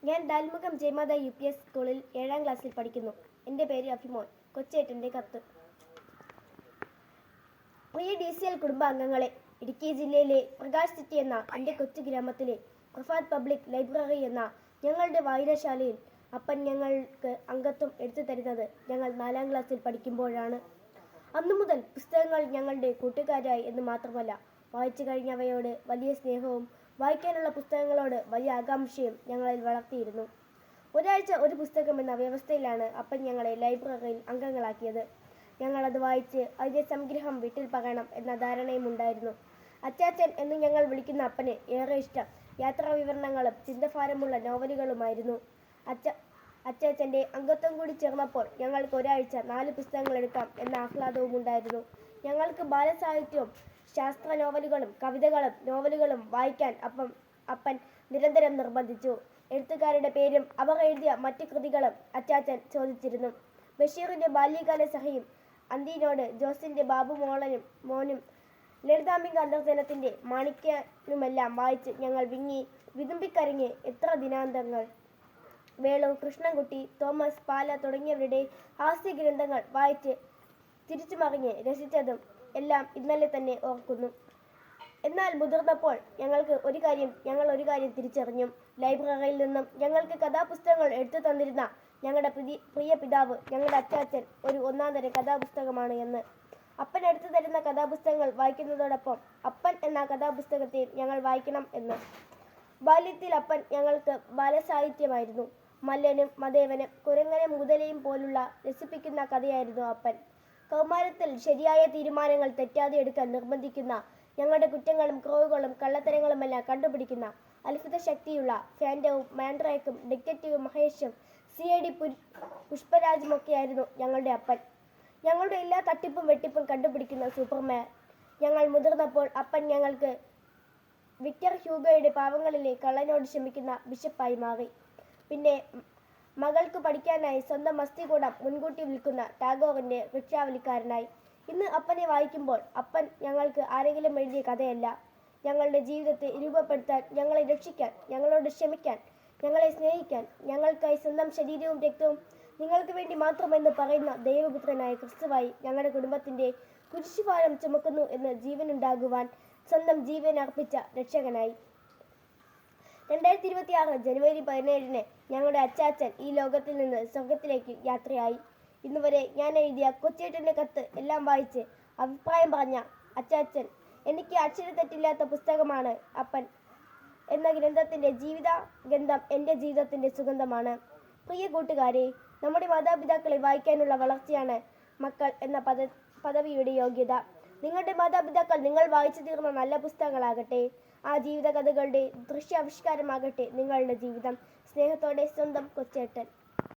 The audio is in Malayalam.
ഞാൻ ഡാൽമുഖം ജയമാത UPS സ്കൂളിൽ 7ാം ക്ലാസ്സിൽ പഠിക്കുന്നു. എൻ്റെ പേര് അഭിമോൻ. കൊച്ചേട്ടൻ്റെ കത്ത്. പ്രിയ DCL കുടുംബാംഗങ്ങളെ, ഇടുക്കി ജില്ലയിലെ പ്രകാശ് സിറ്റി എന്ന എൻ്റെ കൊച്ചു ഗ്രാമത്തിലെ പ്രഭാത് പബ്ലിക് ലൈബ്രറി എന്ന ഞങ്ങളുടെ വായനശാലയിൽ അപ്പൻ ഞങ്ങൾക്ക് അംഗത്വം എടുത്തു തരുന്നത് ഞങ്ങൾ 4ാം ക്ലാസ്സിൽ പഠിക്കുമ്പോഴാണ്. അന്നു മുതൽ പുസ്തകങ്ങൾ ഞങ്ങളുടെ കൂട്ടുകാരായി എന്ന് മാത്രമല്ല, വായിച്ചു കഴിഞ്ഞവയോട് വലിയ സ്നേഹവും വായിക്കാനുള്ള പുസ്തകങ്ങളോട് വലിയ ആകാംക്ഷയും ഞങ്ങളിൽ വളർത്തിയിരുന്നു. ഒരാഴ്ച ഒരു പുസ്തകം എന്ന വ്യവസ്ഥയിലാണ് അപ്പൻ ഞങ്ങളെ ലൈബ്രറിയിൽ അംഗങ്ങളാക്കിയത്. ഞങ്ങളത് വായിച്ച് അതിൻ്റെ സംഗ്രഹം വീട്ടിൽ പകരണം എന്ന ധാരണയും ഉണ്ടായിരുന്നു. അച്ചാച്ചൻ എന്ന് ഞങ്ങൾ വിളിക്കുന്ന അപ്പന് ഏറെ ഇഷ്ടം യാത്രാ വിവരണങ്ങളും ചിന്തഭാരമുള്ള നോവലുകളുമായിരുന്നു. അച്ചാച്ചൻ്റെ അംഗത്വം കൂടി ചേർന്നപ്പോൾ ഞങ്ങൾക്ക് ഒരാഴ്ച 4 പുസ്തകങ്ങൾ എടുക്കാം എന്ന ആഹ്ലാദവും ഉണ്ടായിരുന്നു. ഞങ്ങൾക്ക് ബാലസാഹിത്യവും ശാസ്ത്ര നോവലുകളും കവിതകളും നോവലുകളും വായിക്കാൻ അപ്പൻ നിരന്തരം നിർബന്ധിച്ചു. എഴുത്തുകാരുടെ പേരും അവർ എഴുതിയ മറ്റു കൃതികളും അച്ചാച്ചൻ ചോദിച്ചിരുന്നു. ബഷീറിൻ്റെ ബാല്യകാല സഖിയും അന്തിനോട് ജോസിൻ്റെ ബാബു മോനും ലളിതാംബിക അന്തർജനത്തിൻ്റെ മാണിക്യനുമെല്ലാം വായിച്ച് ഞങ്ങൾ വിതുമ്പിക്കരഞ്ഞ് എത്ര ദിനാന്തങ്ങൾ. വേളു, കൃഷ്ണൻകുട്ടി, തോമസ് പാല തുടങ്ങിയവരുടെ ഹാസ്യ ഗ്രന്ഥങ്ങൾ വായിച്ച് തിരിച്ചുമറിഞ്ഞ് രസിച്ചതും എല്ലാം ഇന്നലെ തന്നെ ഓർക്കുന്നു. എന്നാൽ മുതിർന്നപ്പോൾ ഞങ്ങൾ ഒരു കാര്യം തിരിച്ചറിഞ്ഞു. ലൈബ്രറിയിൽ നിന്നും ഞങ്ങൾക്ക് കഥാപുസ്തകങ്ങൾ എടുത്തു തന്നിരുന്ന ഞങ്ങളുടെ പ്രിയ പിതാവ്, ഞങ്ങളുടെ അച്ചാച്ചൻ ഒരു ഒന്നാന്തരം കഥാപുസ്തകമാണ് എന്ന്. അപ്പൻ എടുത്തു തരുന്ന കഥാപുസ്തകങ്ങൾ വായിക്കുന്നതോടൊപ്പം അപ്പൻ എന്ന കഥാപുസ്തകത്തെ ഞങ്ങൾ വായിക്കണം എന്ന്. ബാല്യത്തിൽ അപ്പൻ ഞങ്ങൾക്ക് ബാലസാഹിത്യമായിരുന്നു. മല്ലനും മദേവനും കുരങ്ങനും മുതലയും പോലുള്ള രസിപ്പിക്കുന്ന കഥയായിരുന്നു അപ്പൻ. കൗമാരത്തിൽ ശരിയായ തീരുമാനങ്ങൾ തെറ്റാതെ എടുക്കാൻ നിർബന്ധിക്കുന്ന, ഞങ്ങളുടെ കുറ്റങ്ങളും കുറവുകളും കള്ളത്തരങ്ങളുമെല്ലാം കണ്ടുപിടിക്കുന്ന അത്ഭുത ശക്തിയുള്ള ഫാൻറ്റവും മാൻഡ്രേക്കും ഡിറ്റക്റ്റീവ് മഹേഷും CID പുഷ്പരാജുമൊക്കെയായിരുന്നു ഞങ്ങളുടെ അപ്പൻ. ഞങ്ങളുടെ എല്ലാ തട്ടിപ്പും വെട്ടിപ്പും കണ്ടുപിടിക്കുന്ന സൂപ്പർമാൻ. ഞങ്ങൾ മുതിർന്നപ്പോൾ അപ്പൻ ഞങ്ങൾക്ക് വിക്ടർ ഹ്യൂഗോയുടെ പാവങ്ങളിലെ കള്ളനോട് ക്ഷമിക്കുന്ന ബിഷപ്പായി മാറി. പിന്നെ മകൾക്ക് പഠിക്കാനായി സ്വന്തം അസ്ഥികൂടം മുൻകൂട്ടി വിൽക്കുന്ന ടാഗോറിൻ്റെ റിക്ഷാവലിക്കാരനായി. ഇന്ന് അപ്പനെ വായിക്കുമ്പോൾ അപ്പൻ ഞങ്ങൾക്ക് ആരെങ്കിലും എഴുതിയ കഥയല്ല, ഞങ്ങളുടെ ജീവിതത്തെ രൂപപ്പെടുത്താൻ, ഞങ്ങളെ രക്ഷിക്കാൻ, ഞങ്ങളോട് ക്ഷമിക്കാൻ, ഞങ്ങളെ സ്നേഹിക്കാൻ, ഞങ്ങൾക്കായി സ്വന്തം ശരീരവും രക്തവും നിങ്ങൾക്ക് വേണ്ടി മാത്രമെന്ന് പറയുന്ന ദൈവപുത്രനായ ക്രിസ്തുവായി ഞങ്ങളുടെ കുടുംബത്തിൻ്റെ കുരിശുഭാരം ചുമക്കുന്നു എന്ന് ജീവനുണ്ടാകുവാൻ സ്വന്തം ജീവൻ അർപ്പിച്ച രക്ഷകനായി. 2026 ജനുവരി 17 ഞങ്ങളുടെ അച്ചാച്ചൻ ഈ ലോകത്തിൽ നിന്ന് സ്വർഗത്തിലേക്ക് യാത്രയായി. ഇന്നുവരെ ഞാൻ എഴുതിയ കൊച്ചേട്ടൻ്റെ കത്ത് എല്ലാം വായിച്ച് അഭിപ്രായം പറഞ്ഞ അച്ചാച്ചൻ, എനിക്ക് അക്ഷരത്തെറ്റില്ലാത്ത പുസ്തകമാണ് അപ്പൻ എന്ന ഗ്രന്ഥത്തിൻ്റെ ജീവിതഗന്ധം എൻ്റെ ജീവിതത്തിൻ്റെ സുഗന്ധമാണ്. പ്രിയ കൂട്ടുകാരെ, നമ്മുടെ മാതാപിതാക്കളെ വായിക്കാനുള്ള വളർച്ചയാണ് മക്കൾ എന്ന പദവിയുടെ യോഗ്യത. നിങ്ങളുടെ മാതാപിതാക്കൾ നിങ്ങൾ വായിച്ചു തീർന്ന നല്ല പുസ്തകങ്ങളാകട്ടെ. ആ ജീവിതകഥകളുടെ ദൃശ്യാവിഷ്കാരമാകട്ടെ നിങ്ങളുടെ ജീവിതം. സ്നേഹത്തോടെ, സ്വന്തം കൊച്ചേട്ടൻ.